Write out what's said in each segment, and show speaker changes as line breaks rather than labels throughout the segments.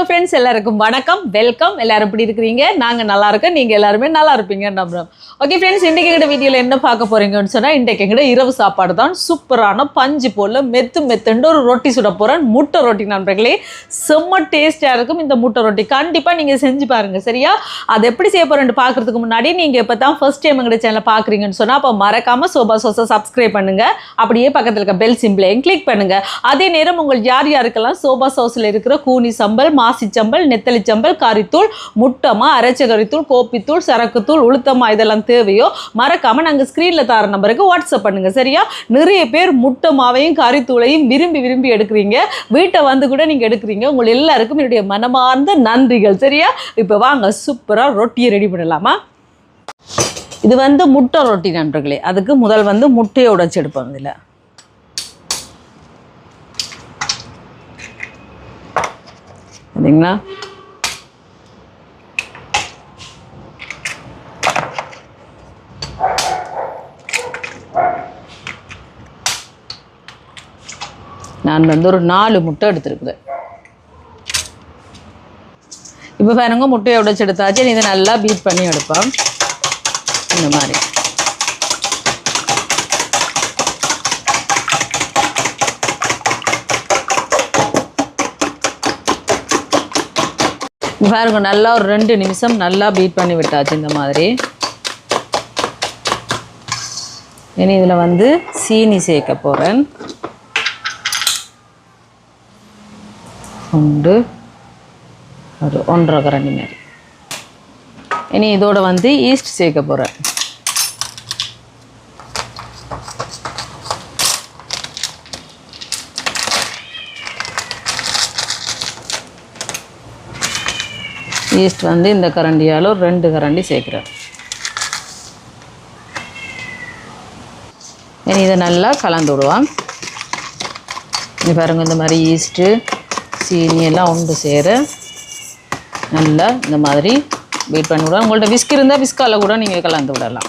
Hello friends, எல்லாருக்கும் வணக்கம், welcome. எல்லாரும் எப்படி இருக்கிறீங்க? நாங்கள் நல்லா இருக்கோம், நீங்கள் எல்லாருமே நல்லா இருப்பீங்க நம்புறோம். ஓகே ஃப்ரெண்ட்ஸ், இன்றைக்கு எங்கள்கிட்ட வீடியோவில் என்ன பார்க்க போகிறீங்கன்னு சொன்னால், இன்றைக்கு எங்கள்கிட்ட இரவு சாப்பாடு தான். சூப்பரான பஞ்சு போல் மெத்துண்டு ஒரு ரொட்டி சுட போகிறேன். முட்டை ரொட்டி நண்பர்களே, செம்ம டேஸ்ட்டாக இருக்கும். இந்த முட்டை ரொட்டி கண்டிப்பாக நீங்கள் செஞ்சு பாருங்கள், சரியா? அதை எப்படி செய்ய போகிறேன்னு பார்க்குறதுக்கு முன்னாடி நீங்கள் இப்போ தான் ஃபர்ஸ்ட் டைம் எங்கள்கிட்ட சேனலை பார்க்குறீங்கன்னு சொன்னால், அப்போ மறக்காமல் சோபா சோஸை சப்ஸ்கிரைப் பண்ணுங்கள். அப்படியே பக்கத்தில் இருக்க பெல் சிம்பிளையும் கிளிக் பண்ணுங்கள். அதே நேரம் உங்கள் யார் யாருக்கெல்லாம் சோபா சோஸில் இருக்கிற கூனி சம்பல், மாசிச்சம்பல், நெத்தலி சம்பல், கறித்தூள், முட்டமா, அரைச்ச கறித்தூள், கோப்பித்தூள், சரக்குத்தூள், உளுத்தமா இதெல்லாம் தேவையோ மறக்காம நாங்கள் ஸ்க்ரீனில் தர நம்பருக்கு வாட்ஸ்அப் பண்ணுங்க, சரியா? நிறைய பேர் முட்டமாவையும் கறித்தூளையும் விரும்பி எடுக்கிறீங்க. வீட்டை வந்து கூட நீங்கள் எடுக்கிறீங்க. உங்கள் எல்லாருக்கும் என்னுடைய மனமார்ந்த நன்றிகள், சரியா? இப்போ வாங்க சூப்பராக ரொட்டியை ரெடி பண்ணலாமா? இது வந்து முட்டை ரொட்டி நண்பர்களே. அதுக்கு முதல் வந்து முட்டையை உடைச்சி எடுப்போம். இதில் சரிங்களா? நான் வந்து ஒரு 4 முட்டை எடுத்துருக்குறேன். இப்போ பாருங்க, முட்டையை உடைச்சி எடுத்தாச்சு. இதை நல்லா பீட் பண்ணி எடுப்போம். இந்த மாதிரி பாருங்க, நல்லா ஒரு 2 நிமிஷம் நல்லா பீட் பண்ணி விட்டாச்சு. இந்த மாதிரி இனி இதில் வந்து சீனி சேர்க்க போகிறேன். ஒரு 1.5 கரண்டி மாதிரி. இனி இதோட வந்து ஈஸ்ட் சேர்க்க போகிறேன். ஈஸ்ட் வந்து இந்த கரண்டியால் ஒரு 2 கரண்டி சேர்க்குறேன். இனி இதை நல்லா கலந்து விடுவான். இனி பாருங்கள், இந்த மாதிரி ஈஸ்ட்டு சீனி எல்லாம் ஒன்று சேர நல்லா இந்த மாதிரி பீட் பண்ணி விடுவோம். உங்கள்கிட்ட விஸ்க் இருந்தால் விஸ்கால் கூட நீங்கள் கலந்து விடலாம்.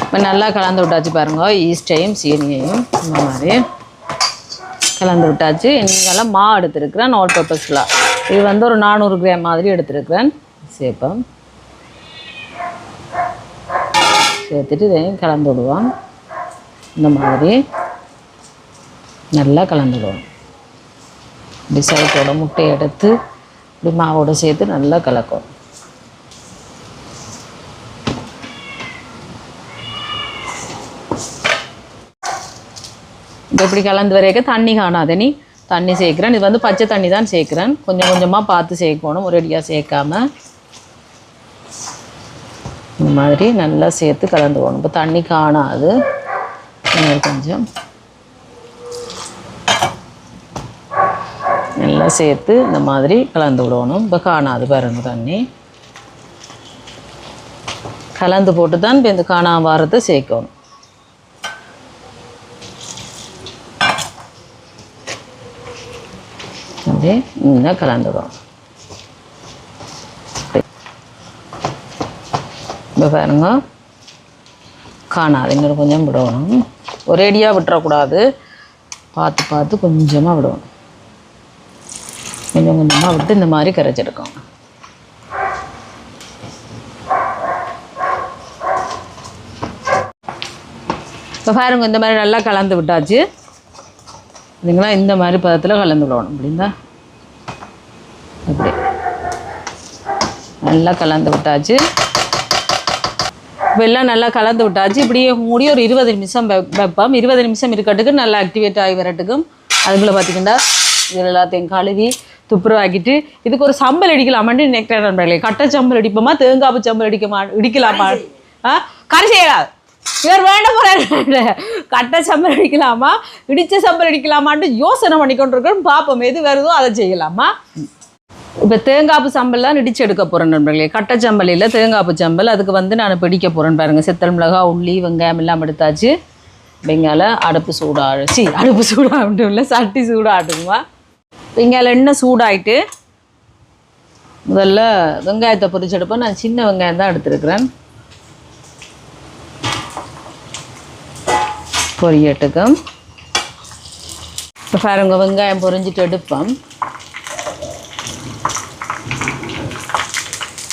இப்போ நல்லா கலந்து விட்டாச்சு பாருங்கள். ஈஸ்ட்டையும் சீனியையும் இந்த மாதிரி கலந்து விட்டாச்சு. நீங்கள்லாம் மா எடுத்துருக்கிறேன், ஆல் பர்பஸ்லாம். இது வந்து ஒரு 400 கிராம் மாதிரி எடுத்துருக்கிறேன். சேர்ப்போம். சேர்த்துட்டு இதையும் கலந்து விடுவோம். இந்த மாதிரி நல்லா கலந்து விடுவோம். இப்படி சைட்டோட முட்டையை எடுத்து இப்படி மாவோட சேர்த்து நல்லா கலக்கும். இப்போ இப்படி கலந்து வரைக்க தண்ணி காணாத நீ தண்ணி சேர்க்குறேன். இது வந்து பச்சை தண்ணி தான் சேர்க்குறேன். கொஞ்சம் கொஞ்சமாக பார்த்து சேர்க்கணும், ஒரேடியாக சேர்க்காம இந்த மாதிரி நல்லா சேர்த்து கலந்து போகணும். இப்போ தண்ணி காணாது, கொஞ்சம் நல்லா சேர்த்து இந்த மாதிரி கலந்து விடணும். இப்போ காணாது பாருங்க, தண்ணி கலந்து போட்டு தான் இப்போ இந்த காணா வாரத்தை சேர்க்கணும். அப்படியே இன்னும் கலந்துடும். இப்போ பாருங்க, காணாது, இன்னொரு கொஞ்சம் விடணும். ஒரேடியாக விட்டுறக்கூடாது, பார்த்து கொஞ்சமாக விடணும். கொஞ்சம் கொஞ்சமாக விட்டு இந்த மாதிரி கரைச்சிருக்கோம். இப்போ பாருங்க, இந்த மாதிரி நல்லா கலந்து விட்டாச்சு. இல்லைங்களா? இந்த மாதிரி பதத்தில் கலந்து விடணும். அப்படின்னா அப்படி நல்லா கலந்து விட்டாச்சு. இப்போ எல்லாம் நல்லா கலந்து விட்டாச்சு. இப்படியே மூடி ஒரு 20 நிமிஷம் வைப்போம். 20 நிமிஷம் இருக்கட்டுக்கு நல்லா ஆக்டிவேட் ஆகி வரட்டுக்கும். அதுக்குள்ளே பார்த்திங்கன்னா இதில் எல்லாத்தையும் கழுவி துப்புரவாக்கிட்டு இதுக்கு ஒரு சம்பல் அடிக்கலாமான்னு நினைக்கிறேன் நண்பர்களே. கட்டை சம்பல் அடிப்போமா, தேங்காய் சம்பல் இடிக்கலாமா? கறி செய்யலாம். இவர் வேண்டாம் போகிற கட்டை சம்பல் அடிக்கலாமா, இடித்த சம்பல் அடிக்கலாமான்ட்டு யோசனை பண்ணிக்கொண்டிருக்கோம். பார்ப்போம், எது வருதோ அதை செய்யலாமா. இப்போ தேங்காப்பு சம்பல் தான் இடித்து எடுக்க போகிறேன் நண்பர்களே. கட்டை சம்பல் இல்லை, தேங்காப்பு சம்பல். அதுக்கு வந்து நான் பிடிக்க போகிறேன் பாருங்கள். செத்தல் மிளகா, உள்ளி, வெங்காயம் எல்லாம் எடுத்தாச்சு. வெங்கால அடுப்பு சூடாகட்டும் இல்லை, சட்டி சூடாகட்டுமா. வெங்காயம் எண்ணெய் சூடாயிட்டு முதல்ல வெங்காயத்தை பொரிச்செடுப்பேன். நான் சின்ன வெங்காயம் தான் எடுத்துருக்கிறேன். பொரியட்டுக்கும் இப்போ பாருங்க வெங்காயம் பொரிஞ்சிட்டு எடுப்போம்.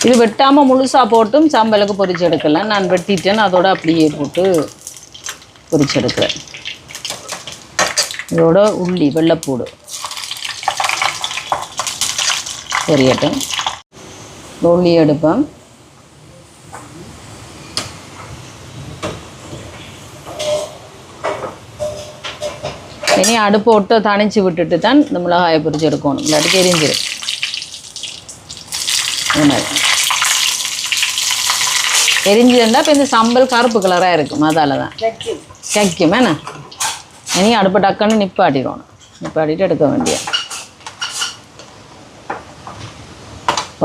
இது வெட்டாமல் முழுசாக போட்டும் சாம்பலுக்கு பொரிச்சு எடுக்கலாம். நான் வெட்டிட்டேன், அதோட அப்படியே போட்டு பொரிச்சு எடுக்கிறேன். இதோட உள்ளி வெள்ளைப்பூடு பொரியட்டும். உள்ளி எடுப்பேன். இனி அடுப்பு விட்டு தணிச்சு விட்டுட்டு தான் இந்த மிளகாயை பொரிச்சு எடுக்கணும், இல்லாட்டி எரிஞ்சிடும். எரிஞ்சுதுண்டா இப்போ இந்த சம்பல் கருப்பு கலராக இருக்கும், அதால தான் கைக்கும். என்ன இனி அடுப்பு டக்குன்னு நிப்பாட்டிட்டு எடுக்க வேண்டிய.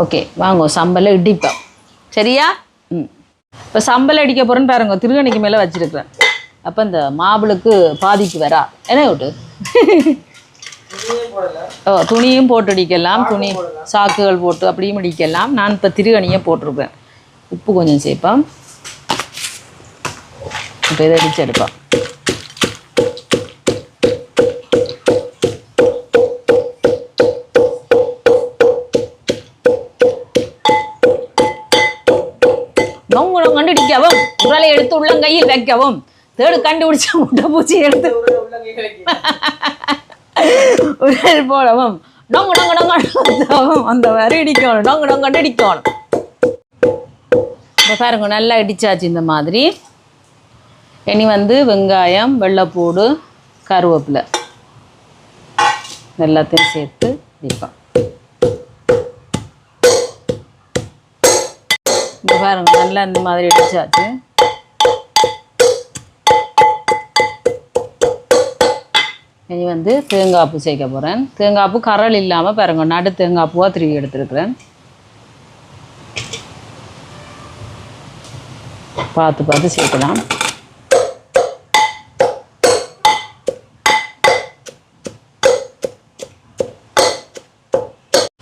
ஓகே வாங்க சம்பலை இடிப்போம். சரியா? இப்போ சம்பலை அடிக்க போகிறேன்னு பாருங்க, திருகணிக்கு மேலே வச்சுருக்குறேன். அப்போ இந்த மாவுளுக்கு பாதிக்கு வரா என்ன விட்டு துணியும் போட்டு அடிக்கலாம், துணி சாக்குகள் போட்டு அப்படியும் அடிக்கலாம். நான் இப்போ திருகணியை போட்டிருப்பேன். உப்பு கொஞ்சம் சேர்ப்பேன். இப்போ இதை அடித்து எடுப்பேன். கண்டுபிடிக்கவும், உரலை எடுத்து உள்ளங்கையில் வைக்கவும், தேடு கண்டுபிடிச்ச முட்டை பூச்சி எடுத்து உரல் போடவும், டொங்கு டொங்கு டொங்கு அந்த மாதிரி இடிக்கணும், டொங்கு டொங்கு இடிக்கணும். இப்போ பாருங்க நல்லா இடிச்சாச்சு இந்த மாதிரி. இனி வெங்காயம், வெள்ளைப்பூடு, கருவேப்பிலை எல்லாத்தையும் சேர்த்து இடிப்போம். இப்போ பாருங்க நல்லா இந்த மாதிரி இடிச்சாச்சு. இனி தேங்காய் பூ சேர்க்க போகிறேன். தேங்காய் பூ கரல் இல்லாமல் பாருங்க நடு தேங்காய் பூவாக திருவி எடுத்துருக்குறேன். பார்த்து சேர்க்கலாம்.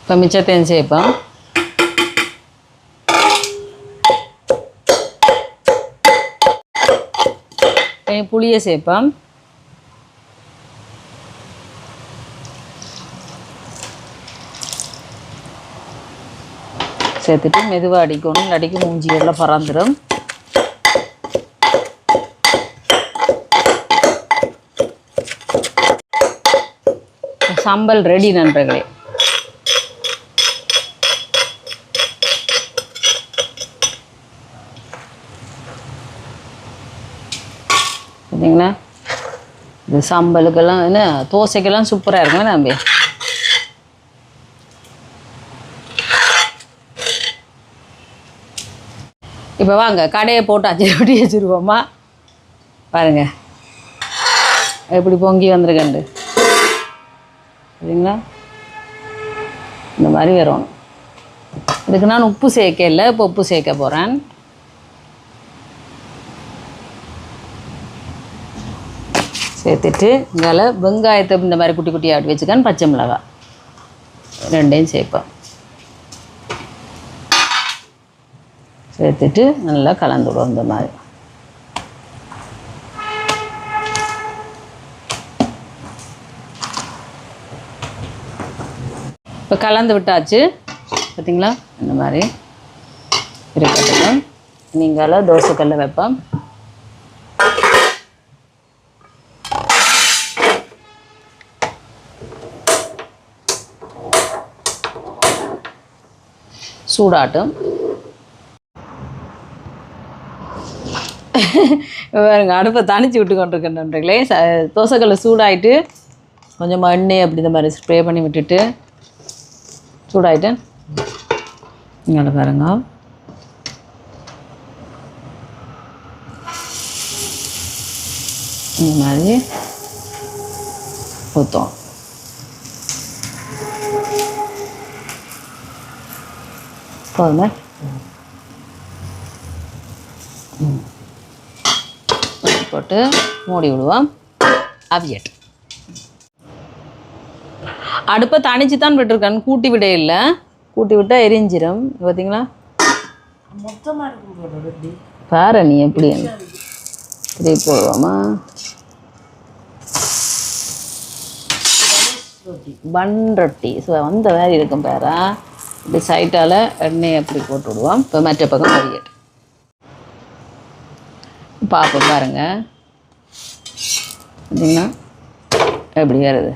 இப்போ மிச்சத்தையும் சேர்ப்போம். புளியை சேர்ப்போம். சேர்த்துட்டு மெதுவாக அடிக்கணும், அடிக்க மூஞ்சியெல்லாம் பறந்துடும். சம்பல் ரெடி நண்பர்களே. பார்த்தீங்களா, இது சம்பலுக்கெல்லாம் என்ன தோசைக்கெல்லாம் சூப்பராக இருக்குங்க நம்பி. இப்போ வாங்க கடையை போட்டு அச்சடி வச்சுருவோமா. பாருங்க எப்படி பொங்கி வந்துருக்கண்டு. சரிங்களா, இந்த மாதிரி வரணும். இதுக்கு நான் உப்பு சேர்க்க இல்லை, இப்போ உப்பு சேர்க்க போகிறேன். சேர்த்துட்டு இங்கால வெங்காயத்தை இந்த மாதிரி குட்டி குட்டியாக ஆட்டி வச்சுக்கேன். பச்சை மிளகாய் ரெண்டையும் சேர்ப்பேன். சேர்த்துட்டு நல்லா கலந்து விடுவோம் இந்த மாதிரி. இப்போ கலந்து விட்டாச்சு பார்த்தீங்களா, இந்த மாதிரி இருக்கட்டும். நீங்கள தோசைக்கல்ல வைப்போம். சூடாட்டும். பாருங்க அடுப்பை தணிச்சு விட்டு கொண்டிருக்கேன் நண்பர்களே. தோசைக்கல்ல சூடாயிட்டு கொஞ்சம் எண்ணெய் அப்படி இந்த மாதிரி ஸ்ப்ரே பண்ணி விட்டுட்டு சூடாயிட்டேன். இங்கே பாருங்க இந்த மாதிரி ஊற்றோம். போதுமே. போட்டு மூடி விடுவோம். அவியட் அடுப்பை தணிச்சு தான் விட்டுருக்கேன், கூட்டி விட இல்லை. கூட்டி விட்டால் எரிஞ்சிடும். பார்த்தீங்களா பாரு நீ எப்படி இப்படி போடுவோமா. பன் ரொட்டி. ஸோ அந்த மாதிரி இருக்கும் பாரா. இப்படி சைட்டால் எண்ணெய் அப்படி போட்டு விடுவோம். இப்போ மற்ற பக்கம் கறியட்டு பார்ப்போம் பாருங்க. பார்த்தீங்கன்னா எப்படி வருது.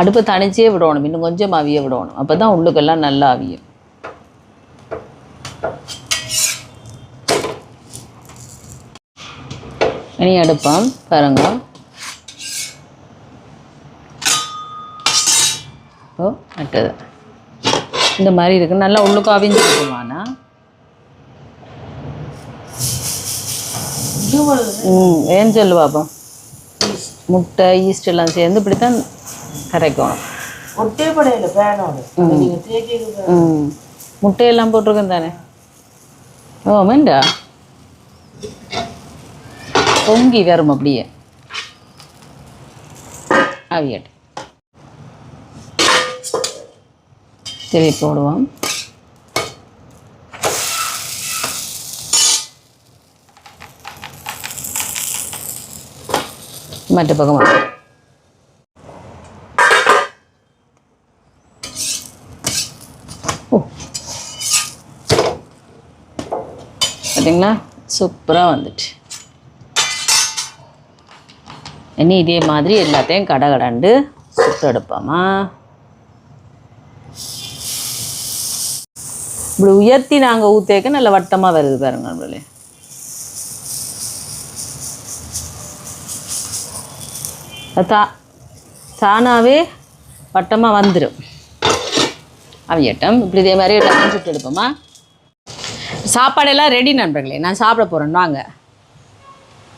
அடுப்பை தனிச்சே விடணும், இன்னும் கொஞ்சம் அவிய விடணும். அப்போ தான் உள்ளுக்கெல்லாம் நல்லா அவியும். இனி அடுப்போம் பாருங்க. ஓ மட்டது இந்த மாதிரி இருக்குது. நல்லா உள்ளுக்கு அவிஞ்சிருக்குமாண்ணா. ஏன்னு சொல்லு பாப்போம். முட்டை ஈஸ்ட் எல்லாம் சேர்ந்து இப்படி தான் கரைக்கணும். முட்டையெல்லாம் போட்டிருக்கேன் தானே. ஓ மேண்டா பொங்கி வரும் அப்படியே அவியட்டு. திருப்பி போடுவோம். மற்ற பக்கம் பார்த்தீங்களா சூப்பராக வந்துட்டு. இனி இதே மாதிரி எல்லாத்தையும் கடகடண்டு சுட்டு எடுப்போமா. இப்படி உயர்த்தி நாங்கள் ஊற்றேக்க நல்ல வட்டமாக வருது பாருங்க. நம்மளே தானாகவே வட்டமாக வந்துடும். அவியட்டம் இப்படி இதே மாதிரி எல்லாத்தையும் சுட்டு எடுப்போமா. சாப்பாடெல்லாம் ரெடி நண்பர்களே. நான் சாப்பிட போகிறேன் வாங்க.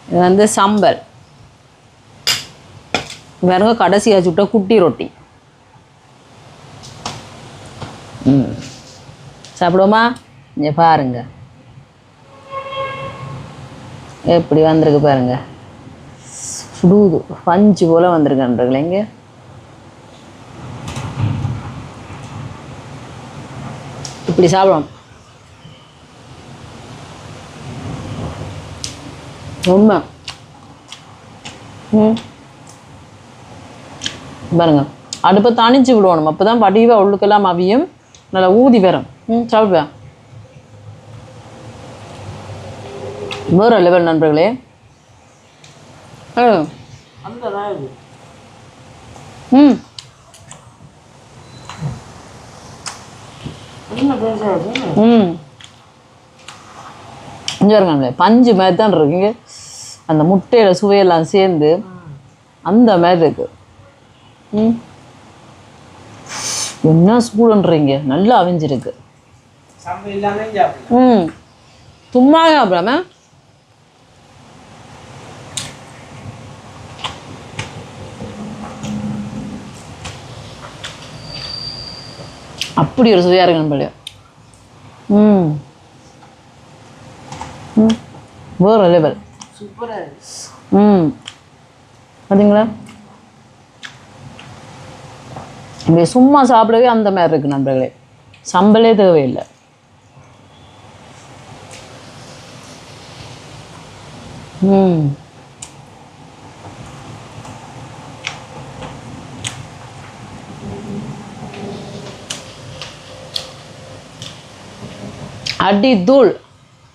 இது வந்து சம்பல் பாருங்க. கடைசியாக சுட்ட குட்டி ரொட்டி. சாப்பிடுவோமா. இங்கே பாருங்க எப்படி வந்திருக்கு பாருங்க. சுடுது பஞ்சு போல் வந்திருக்கு நண்பர்களே. இங்கே இப்படி சாப்பிடுவோம். ரொம்ப பாருங்க. அடுப்பை தனிச்சு விடுவோம். அப்போ தான் வடிவாக உள்ளுக்கெல்லாம் அவியும் நல்லா ஊதி வரும். சாப்பிடுவேன். வேற லெவல் நண்பர்களே. இங்கே இருக்காங்களே பஞ்சு மாதிரி தான் இருக்குங்க. அந்த முட்டையில் சுவையெல்லாம் சேர்ந்து அந்த மாதிரி இருக்கு. என்ன ஸ்கூலுன்றீங்க. நல்லா அவிஞ்சிருக்கு. சும்மா சாப்பிடாம அப்படி ஒரு சுவையாக இருக்கு நம்மளே. வேற லெவல். பார்த்தீங்களா இப்படி சும்மா சாப்பிடவே அந்த மாதிரி இருக்கு நண்பர்களே. சம்பளே தேவையில்லை. அடி தூள்.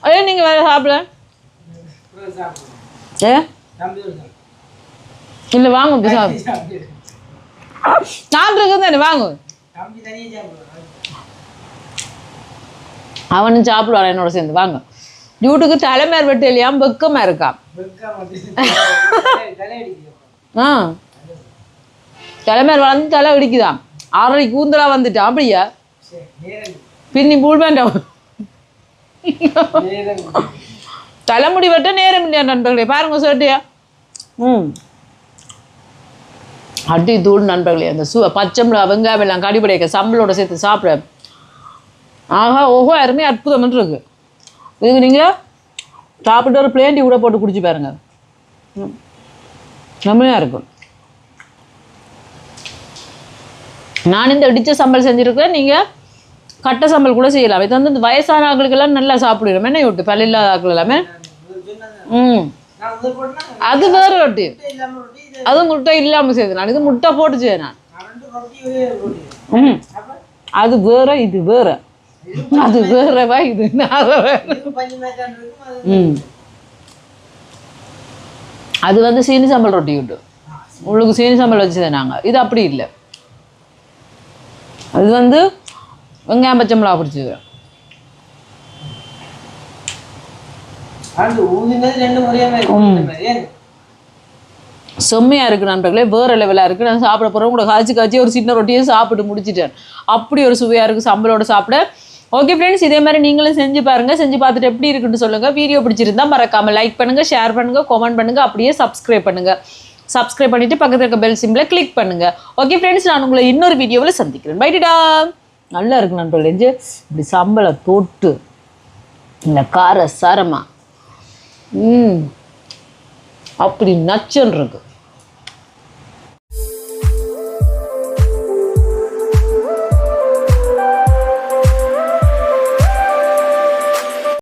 ஐயோ நீங்க வேற சாப்பிட இல்லை வாங்க நான் இருக்கு தானே வாங்க. அவனும் சாப்பிடுவான் என்னோட சேர்ந்து வாங்க. டியூட்டுக்கு தலைமையார் வெட்டு இல்லையாம் வெக்கமா இருக்கான். தலைமையார் வளர்ந்து தலை இடிக்குதான். 6:30 கூந்தலா வந்துட்டான். அப்படியா பின்னி பூல் வேண்டாம். தலைமுடி வெட்ட நேரம் இல்லையா நண்பர்களே. பாருங்க சொல்லிட்டியா. அடி தூள் நண்பர்களே. அந்த பச்சை மிளகா வெங்காயம் எல்லாம் கடிப்படைக்க சம்பளோட சேர்த்து சாப்பிட ஆஹா ஓஹோ அருமையாக அற்புதம் இருக்கு. இதுக்கு நீங்கள் சாப்பிட்டு ஒரு பிளேண்டி கூட போட்டு குடிச்சு பாருங்க. செம்மையாக இருக்கும். நான் இந்த இடிச்ச சம்பல் செஞ்சுருக்கேன். நீங்கள் கட்டை சம்பல் கூட செய்யலாம். இது வந்து இந்த வயசான ஆக்களுக்கெல்லாம் நல்லா சாப்பிடுவோம். என்ன விட்டு பல்ல இல்லாத ஆக்கள் எல்லாமே அது வேற ரொட்டி, அது முட்டை இல்லாம செய்யுது. நான் இது முட்டை போட்டு செய்ய நான். அது வேற இது வேற, அது வேறவா இது அது வந்து சீனி சாம்பல் ரொட்டி விட்டு உங்களுக்கு சீனி சாம்பல் வச்சுதான் நாங்கள். இது அப்படி இல்லை, அது வந்து வெங்காயம் பச்சை மிளகா பிடிச்சது. செம்மையாக இருக்குது நண்பர்களே, வேறு லெவலாக இருக்குது. நான் சாப்பிட போகிறேன் கூட காய்ச்சி ஒரு சின்ன ரொட்டியை சாப்பிட்டு முடிச்சிட்டேன். அப்படி ஒரு சுவையாக இருக்குது சம்பளோட சாப்பிட. ஓகே ஃப்ரெண்ட்ஸ், இதே மாதிரி நீங்களும் செஞ்சு பாருங்கள். செஞ்சு பார்த்துட்டு எப்படி இருக்குன்னு சொல்லுங்கள். வீடியோ பிடிச்சிருந்தா மறக்காமல் லைக் பண்ணுங்கள், ஷேர் பண்ணுங்கள், கமெண்ட் பண்ணுங்கள், அப்படியே சப்ஸ்கிரைப் பண்ணுங்கள். சப்ஸ்கிரைப் பண்ணிவிட்டு பக்கத்தில் இருக்க பெல் சிம்பிளை கிளிக் பண்ணுங்கள். ஓகே ஃப்ரெண்ட்ஸ், நான் உங்களை இன்னொரு வீடியோவில் சந்திக்கிறேன். பைட்டா. நல்லா இருக்கு நண்பர்களே, இப்படி சம்பளை தொட்டு இந்த கார சாரமா அப்படி நச்சுன்னு இருக்கு.